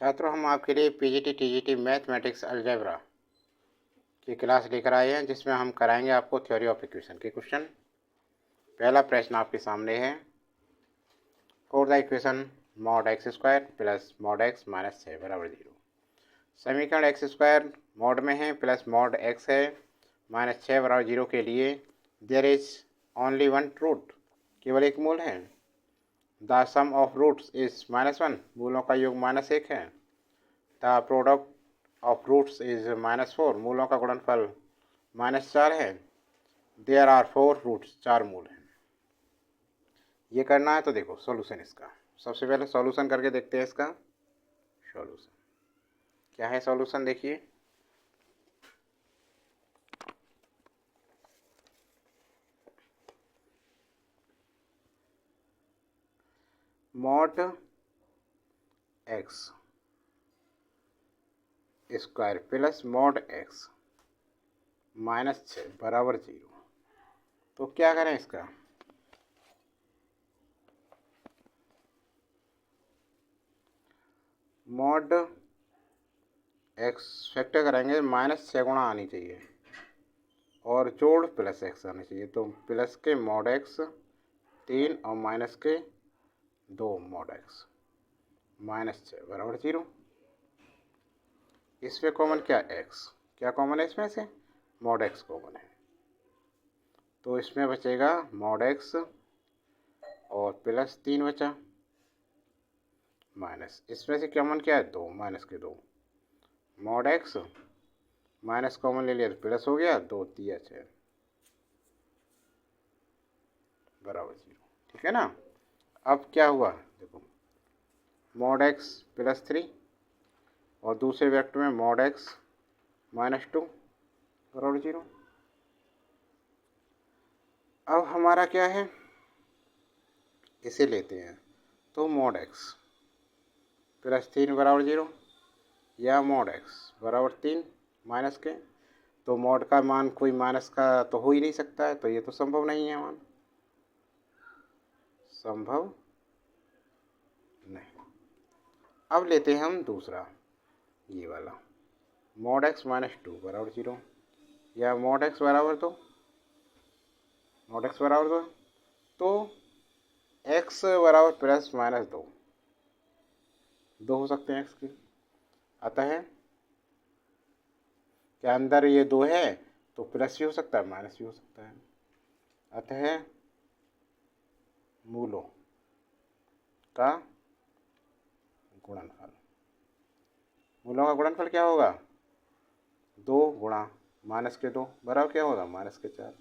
छात्रों, हम आपके लिए पीजीटी टीजीटी मैथमेटिक्स अलजेब्रा की क्लास लेकर आए हैं, जिसमें हम कराएंगे आपको थ्योरी ऑफ इक्वेशन के क्वेश्चन। पहला प्रश्न आपके सामने है, for the equation mod X square plus mod X minus 6 बराबर 0। समीकरण एक्स स्क्वायर मॉड में है प्लस मॉड एक्स है माइनस 6 बराबर 0 के लिए there is only one root, केवल एक मूल है। The sum of roots is -1, मूलों का योग -1 है। The product of roots is -4, मूलों का गुणनफल -4 है। देयर आर 4 रूट्स, 4 मूल हैं। ये करना है तो देखो सॉल्यूशन इसका, सबसे पहले सॉल्यूशन करके देखते हैं इसका। सॉल्यूशन क्या है? सॉल्यूशन देखिए, mod X square plus mod x -6 बराबर 0। तो क्या करें इसका? मॉड एक्स फैक्टर करेंगे, -6 गुणा आनी चाहिए और जोड़ प्लस एक्स आनी चाहिए। तो प्लस के मॉड एक्स 3 और माइनस के 2 मॉड एक्स -6 बराबर 0। इसमें कॉमन क्या? एक्स। क्या कॉमन है इसमें से? मॉड एक्स कॉमन है, तो इसमें बचेगा मॉड एक्स और प्लस 3 बचा, माइनस इसमें से कॉमन क्या है? 2, माइनस के 2 मॉड एक्स माइनस कॉमन ले लिया तो प्लस हो गया, 2 3 6 बराबर 0। ठीक है ना? अब क्या हुआ देखो, मॉड एक्स +3 और दूसरे वेक्टर में मॉड एक्स -2 बराबर 0। अब हमारा क्या है, इसे लेते हैं तो मॉड एक्स +3 बराबर 0 या मॉड एक्स बराबर 3 माइनस के, तो मॉड का मान कोई माइनस का तो हो ही नहीं सकता है, तो ये तो संभव नहीं है मान, संभव नहीं। अब लेते हैं हम दूसरा, ये वाला मॉड एक्स -2 बराबर 0 या मॉड एक्स बराबर 2, मॉड एक्स बराबर 2, तो एक्स बराबर प्लस माइनस 2, 2 हो सकते हैं एक्स की। अतः क्या अंदर ये 2 है तो प्लस भी हो सकता है माइनस भी हो सकता है। अतः मूलों का गुणनफल, मूलों का गुणनफल क्या होगा? 2 गुणा माइनस के 2 बराबर क्या होगा? -4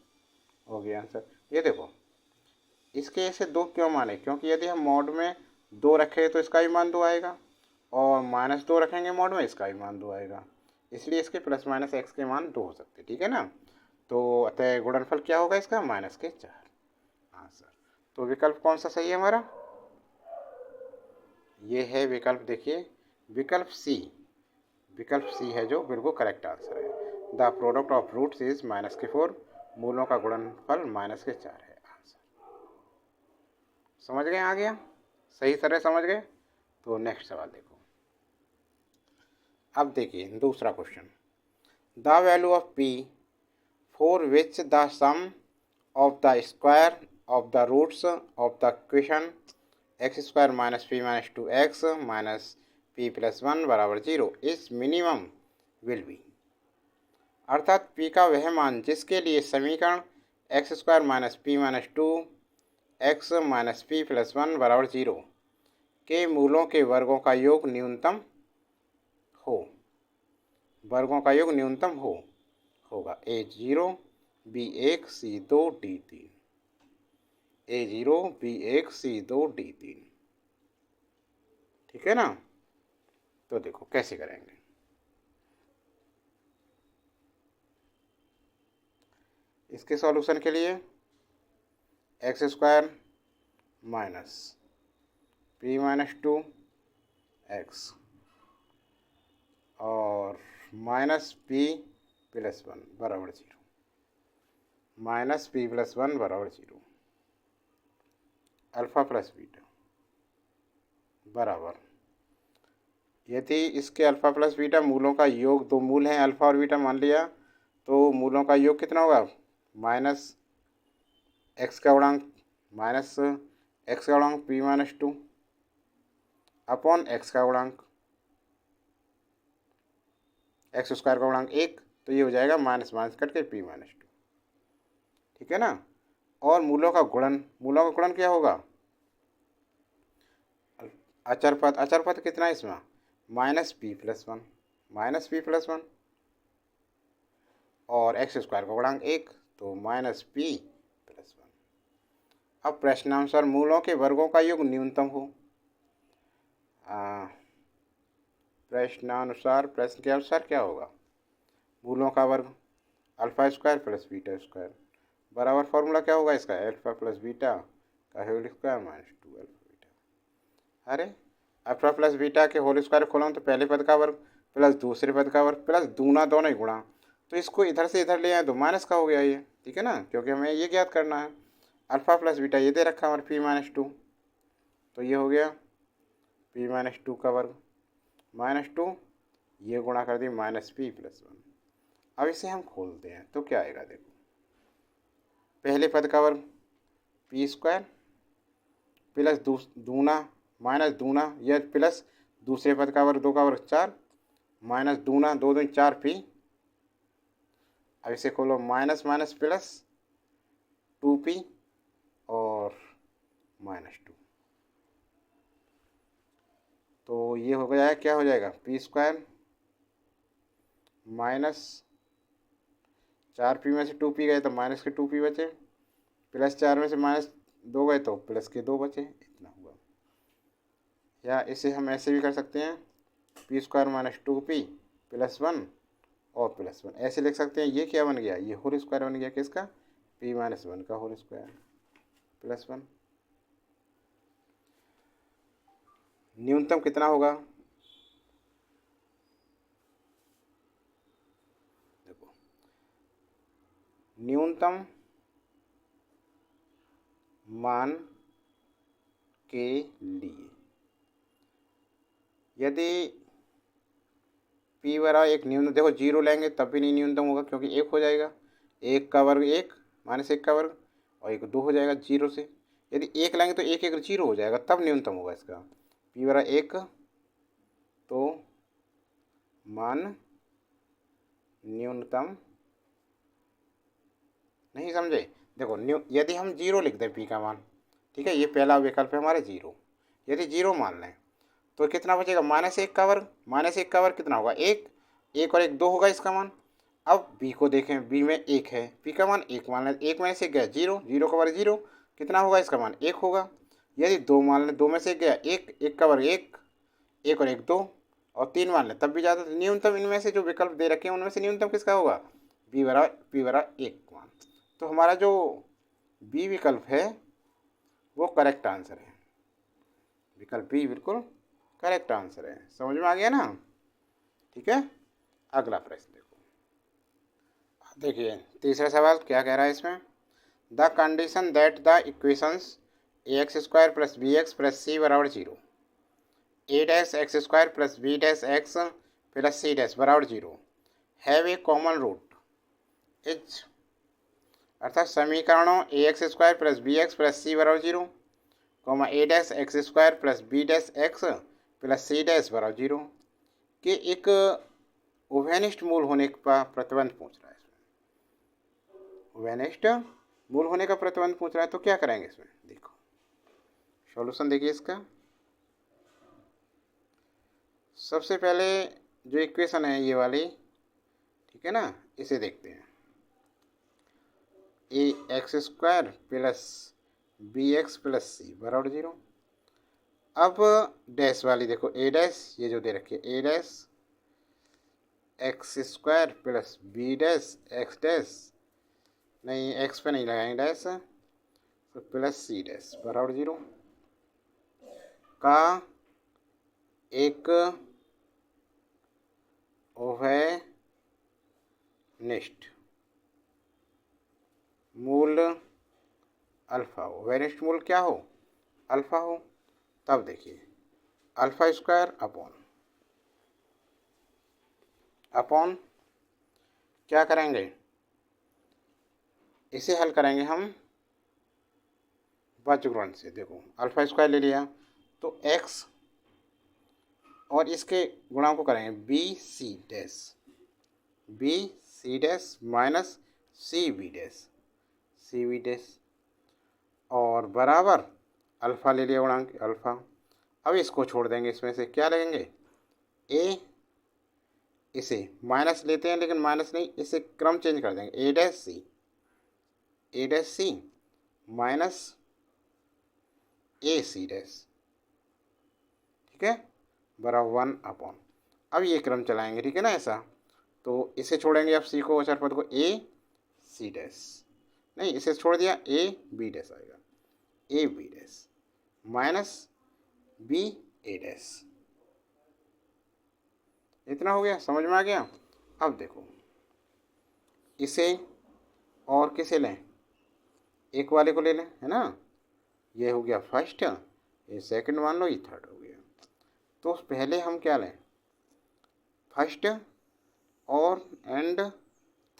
हो गया आंसर। ये देखो, इसके ऐसे 2 क्यों माने? क्योंकि यदि हम मॉड में 2 रखें तो इसका भी मान 2 आएगा, और -2 रखेंगे मॉड में, इसका भी मान 2 आएगा, इसलिए इसके प्लस माइनस एक्स के मान 2 हो सकते हैं। ठीक है ना? तो अतः गुणनफल क्या होगा इसका? -4 आंसर। तो विकल्प कौन सा सही है हमारा? ये है विकल्प, देखिए विकल्प सी, विकल्प सी है जो बिल्कुल करेक्ट आंसर है। The product of roots is -4, मूलों का गुणनफल -4 है आंसर। समझ गए? आ गया सही तरह समझ गए? तो नेक्स्ट सवाल देखो। अब देखिए दूसरा question, the value of P for which the sum of the square of the roots of the equation x² - p - 2x - p + 1 बराबर 0 इज मिनिमम विल बी। अर्थात p का वह मान जिसके लिए समीकरण x² - p - 2x - p + 1 बराबर 0 के मूलों के वर्गों का योग न्यूनतम हो, वर्गों का योग न्यूनतम होगा a0 b1 c2 d3, a0 b1 c2 d3। ठीक है ना? तो देखो कैसे करेंगे। इसके सॉल्यूशन के लिए x² माइनस p - 2x और -p + 1 बराबर 0, -p + 1 बराबर 0, अल्फ़ा + बीटा बराबर यदि इसके अल्फ़ा प्लस बीटा मूलों का योग, दो मूल हैं अल्फ़ा और बीटा मान लिया, तो मूलों का योग कितना होगा, माइनस एक्स का गुणांक P minus two upon x का गुणांक एक्स स्क्वायर का गुणांक एक, तो ये हो जाएगा माइनस माइनस कट के पी माइनस टू। ठीक है ना। और मूलों का गुणन क्या होगा, अचर पद कितना है इसमें, माइनस पी प्लस वन और एक्स स्क्वायर का गुणांक एक, तो माइनस पी प्लस वन। अब प्रश्नानुसार मूलों के वर्गों का योग न्यूनतम हो। प्रश्नानुसार, प्रश्न के अनुसार क्या होगा, मूलों का वर्ग alpha square plus beta square बराबर, फॉर्मूला क्या होगा इसका, अल्फा प्लस बीटा का whole square minus two alpha beta. अरे अल्फा प्लस बीटा के होल स्क्वायर खोला तो पहले पद का वर्ग प्लस दूसरे पद का वर्ग प्लस दूना दोनों ही गुणा, तो इसको इधर से इधर ले आए तो माइनस का हो गया ये। ठीक है ना, क्योंकि हमें ये ज्ञात करना है। अल्फा प्लस बीटा ये दे रखा है हमारे पी माइनस टू, तो ये हो गया पी माइनस टू का वर्ग माइनस टू, ये गुणा कर दी माइनस पी प्लस वन। अब इसे हम खोलते हैं तो क्या आएगा, देखो पहले पद का वर्ग पी स्क्वायर प्लस दूना माइनस दूना, यह प्लस दूसरे पद का वर्ग दो का वर्ग चार माइनस दूना दो दूनी चार पी। अब इसे खोलो minus minus plus two P और माइनस टू, तो ये हो गया है, क्या हो जाएगा पी स्क्वायर माइनस चार पी में से टू पी गए तो माइनस के टू पी बचे, प्लस चार में से माइनस दो गए तो प्लस के दो बचे, इतना हुआ। या इसे हम ऐसे भी कर सकते हैं, P square minus to P plus one और प्लस वन, ऐसे लिख सकते हैं। ये क्या बन गया, ये होल स्क्वायर बन गया किसका, पी माइनस वन का होल स्क्वायर प्लस वन। न्यूनतम कितना होगा, देखो न्यूनतम मान के लिए यदि पी बराबर एक न्यूनतम, देखो जीरो लेंगे तब भी नहीं न्यूनतम होगा क्योंकि एक हो जाएगा, एक का वर्ग एक माइनस एक का वर्ग और एक दो हो जाएगा जीरो से। यदि एक लेंगे तो एक एक जीरो हो जाएगा, तब न्यूनतम होगा इसका। पी बराबर एक तो मान न्यूनतम, नहीं समझे, देखो यदि हम जीरो लिख दें पी का मान, ठीक है, ये पहला विकल्प है हमारे जीरो, यदि जीरो मान लें तो कितना बचेगा, माइनस एक का वर्ग कितना होगा, एक, एक और एक दो होगा इसका मान। अब बी को देखें, बी में एक है, पी का मान एक मान लें, एक में से गया जीरो, जीरो का वर्ग जीरो, कितना होगा इसका मान एक होगा। यदि दो मान लें, दो में से गया एक, एक का वर्ग एक, एक और एक दो और तीन मान लें तब भी ज़्यादा, न्यूनतम इनमें से जो विकल्प दे रखे हैं उनमें से न्यूनतम किसका होगा, पी बराबर एक मान। तो हमारा जो बी विकल्प है वो करेक्ट आंसर है, विकल्प बी बिल्कुल करेक्ट आंसर है। समझ में आ गया ना। ठीक है, अगला प्रश्न देखो, देखिए तीसरा सवाल क्या कह रहा है इसमें, the condition that the equations a x square plus b x plus c बराबर zero, a dash x square plus b dash x plus c dash बराबर zero have a common root is, अर्थात समीकरणों a x square plus b x plus c बराबर zero comma a dash x square plus b dash x plus c dash बराबर zero के एक उभयनिष्ठ मूल होने का प्रतिबंध पूछ रहा है इसमें। उभयनिष्ठ मूल होने का प्रतिबंध पूछ रहा है तो क्या करेंगे इसमें, देखो सॉल्यूशन देखिए इसका। सबसे पहले जो इक्वेशन है ये वाली, ठीक है ना, इसे देखते हैं, a x square plus b x plus c बराबर जीरो। अब डैश वाली देखो, ए डैश ये जो दे रखी है, a dash x square plus b dash x dash, नहीं एक्स पे नहीं लगाएंगे डैश, तो प्लस सी डैश बराबर जीरो का एक उभयनिष्ठ मूल अल्फा हो, उभयनिष्ठ मूल क्या हो, अल्फा हो। तब देखिए अल्फा स्क्वायर अपॉन अपॉन क्या करेंगे, इसे हल करेंगे हम बज्रगुणन से। देखो अल्फा स्क्वायर ले लिया तो एक्स और इसके गुणा को करेंगे बी सी dash minus C B dash और बराबर अल्फ़ा ले लिया गुणांक अल्फ़ा। अब इसको छोड़ देंगे, इसमें से क्या लगेंगे ए, इसे माइनस लेते हैं लेकिन माइनस नहीं, इसे क्रम चेंज कर देंगे ए डैश सी माइनस ए सी डैश, ठीक है, बराबर 1 अपॉन। अब ये क्रम चलाएंगे, ठीक है ना ऐसा, तो इसे छोड़ेंगे अब सी को, अचर पद को, ए सी डैश नहीं, इसे छोड़ दिया ए बी डैश आएगा, A B dash minus B A dash. इतना हो गया, समझ में आ गया। अब देखो इसे और किसे लें, एक वाले को ले लें, है ना, ये हो गया फर्स्ट, ये सेकंड मान लो, ये थर्ड हो गया। तो पहले हम क्या लें, फर्स्ट और एंड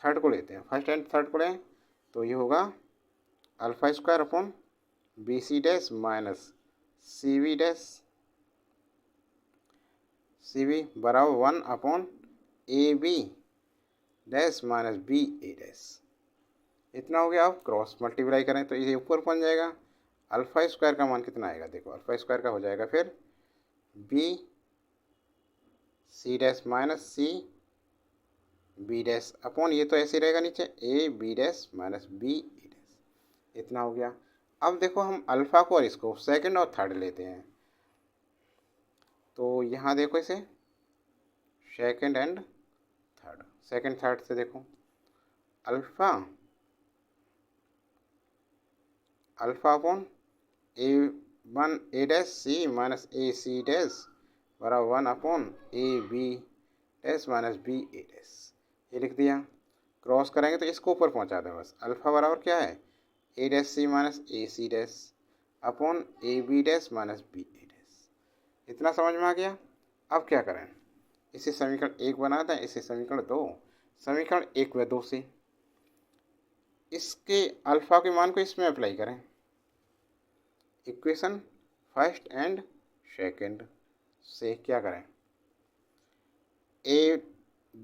थर्ड को लेते हैं, फर्स्ट एंड थर्ड को लें तो ये होगा अल्फा स्क्वायर अपॉन बी सी डैश माइनस सी बी बराबर 1 upon A B dash minus B A dash. इतना हो गया। अब क्रॉस मल्टीप्लाई करें तो ये ऊपर बन जाएगा, अल्फा स्क्वायर का मान कितना आएगा, देखो अल्फा स्क्वायर का हो जाएगा फिर बी सी dash minus C B dash upon, ये तो ऐसे ही रहेगा नीचे, A B dash minus B A dash. इतना हो गया। अब देखो हम अल्फ़ा को और इसको सेकंड और थर्ड लेते हैं, तो यहाँ देखो इसे second and third, second third से देखो alpha upon A 1 A dash C minus A C dash बराबर 1 upon A B dash minus B A dash, ये लिख दिया। क्रॉस करेंगे तो इसको ऊपर पहुंचा दें बस, अल्फ़ा बराबर क्या है a dash C minus A C dash upon A B dash minus B A dash. इतना समझ में आ गया। अब क्या करें, इसे समीकरण 1 बना दें, इसे समीकरण 2, समीकरण 1 व 2 से इसके अल्फ़ा के मान को इसमें अप्लाई करें, इक्वेशन फर्स्ट एंड सेकंड से क्या करें, a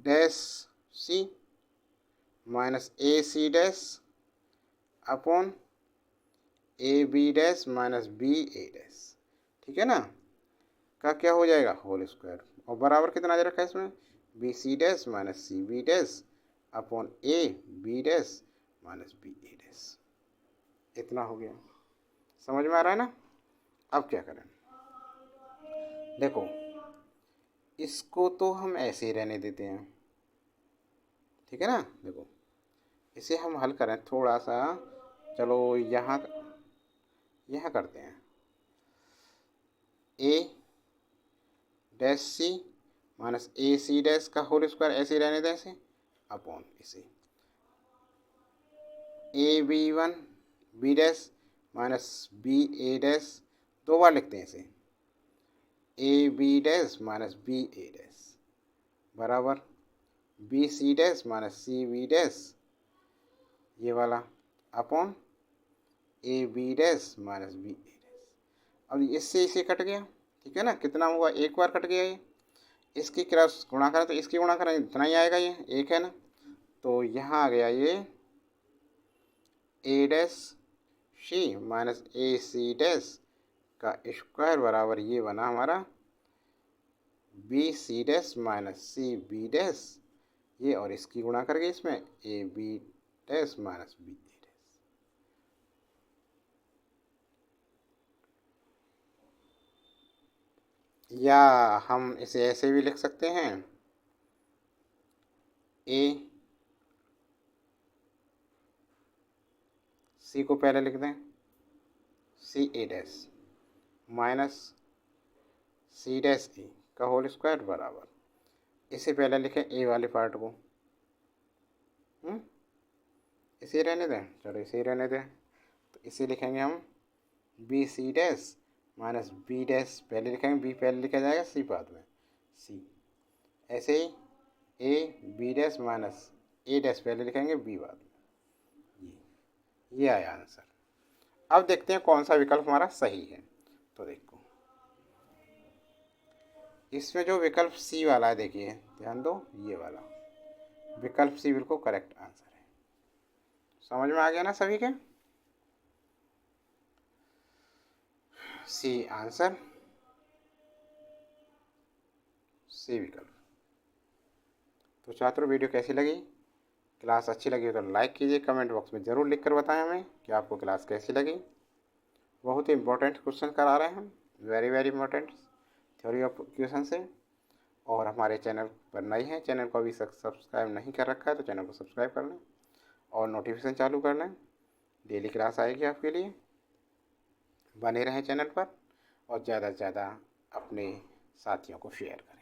dash C minus A C dash upon A B dash minus B A dash, ठीक है ना, का क्या हो जाएगा होल स्क्वायर, और बराबर कितना दे रखा है इसमें B C dash minus C B dash upon A B dash minus B A dash. इतना हो गया, समझ में आ रहा है ना। अब क्या करें, देखो इसको तो हम ऐसे ही रहने देते हैं, ठीक है ना, देखो इसे हम हल करें थोड़ा सा, चलो यहाँ करते हैं, a dash C minus A C dash का होल स्क्वायर ऐसे ही रहने दें इसे, अपॉन इसे a b 1 b dash minus B A dash, 2 बार लिखते हैं इसे, a B dash minus B A dash बराबर बी सी dash minus C B dash, ये वाला upon A B dash minus B A dash. अब इससे इसे कट गया, ठीक है ना, कितना हुआ, एक बार कट गया ये, इसकी क्रॉस गुणा करें तो इसकी गुणा करें इतना ही आएगा, ये एक है ना, तो यहाँ आ गया ये A dash C minus A C dash का स्क्वायर बराबर ये बना हमारा बी सी dash minus C B dash, ये और इसकी गुणा करके इसमें A B dash minus B A dash. या हम इसे ऐसे भी लिख सकते हैं, ए सी को पहले लिख दें सी ए डैश माइनस सी डैश ए का होल स्क्वायर बराबर, इसे पहले लिखें ए वाले पार्ट को, इसे रहने दें, चलो इसे रहने दें, तो इसे लिखेंगे हम बी सी डैश माइनस बी डैश, पहले लिखेंगे बी पहले लिखा जाएगा सी बाद में सी, ऐसे ही a B dash minus a dash पहले लिखेंगे बी बाद में। ये आया आंसर। अब देखते हैं कौन सा विकल्प हमारा सही है। तो देखो इसमें जो विकल्प सी वाला है, देखिए ध्यान दो, ये वाला विकल्प सी बिल्कुल करेक्ट आंसर है। समझ में आ गया ना सभी के? सी आंसर, सी विकल्प। तो छात्रों वीडियो कैसी लगी? क्लास अच्छी लगी तो लाइक कीजिए, कमेंट बॉक्स में ज़रूर लिख कर बताएं हमें कि आपको क्लास कैसी लगी। बहुत ही इंपॉर्टेंट क्वेश्चन करा रहे हैं हम, very very important theory of question से। और हमारे चैनल पर नए हैं, चैनल को अभी सब्सक्राइब नहीं कर रखा है तो चैनल को सब्सक्राइब कर लें और नोटिफिकेशन चालू कर लें। डेली क्लास आएगी आपके लिए, बने रहें चैनल पर और ज़्यादा से ज़्यादा अपने साथियों को शेयर करें।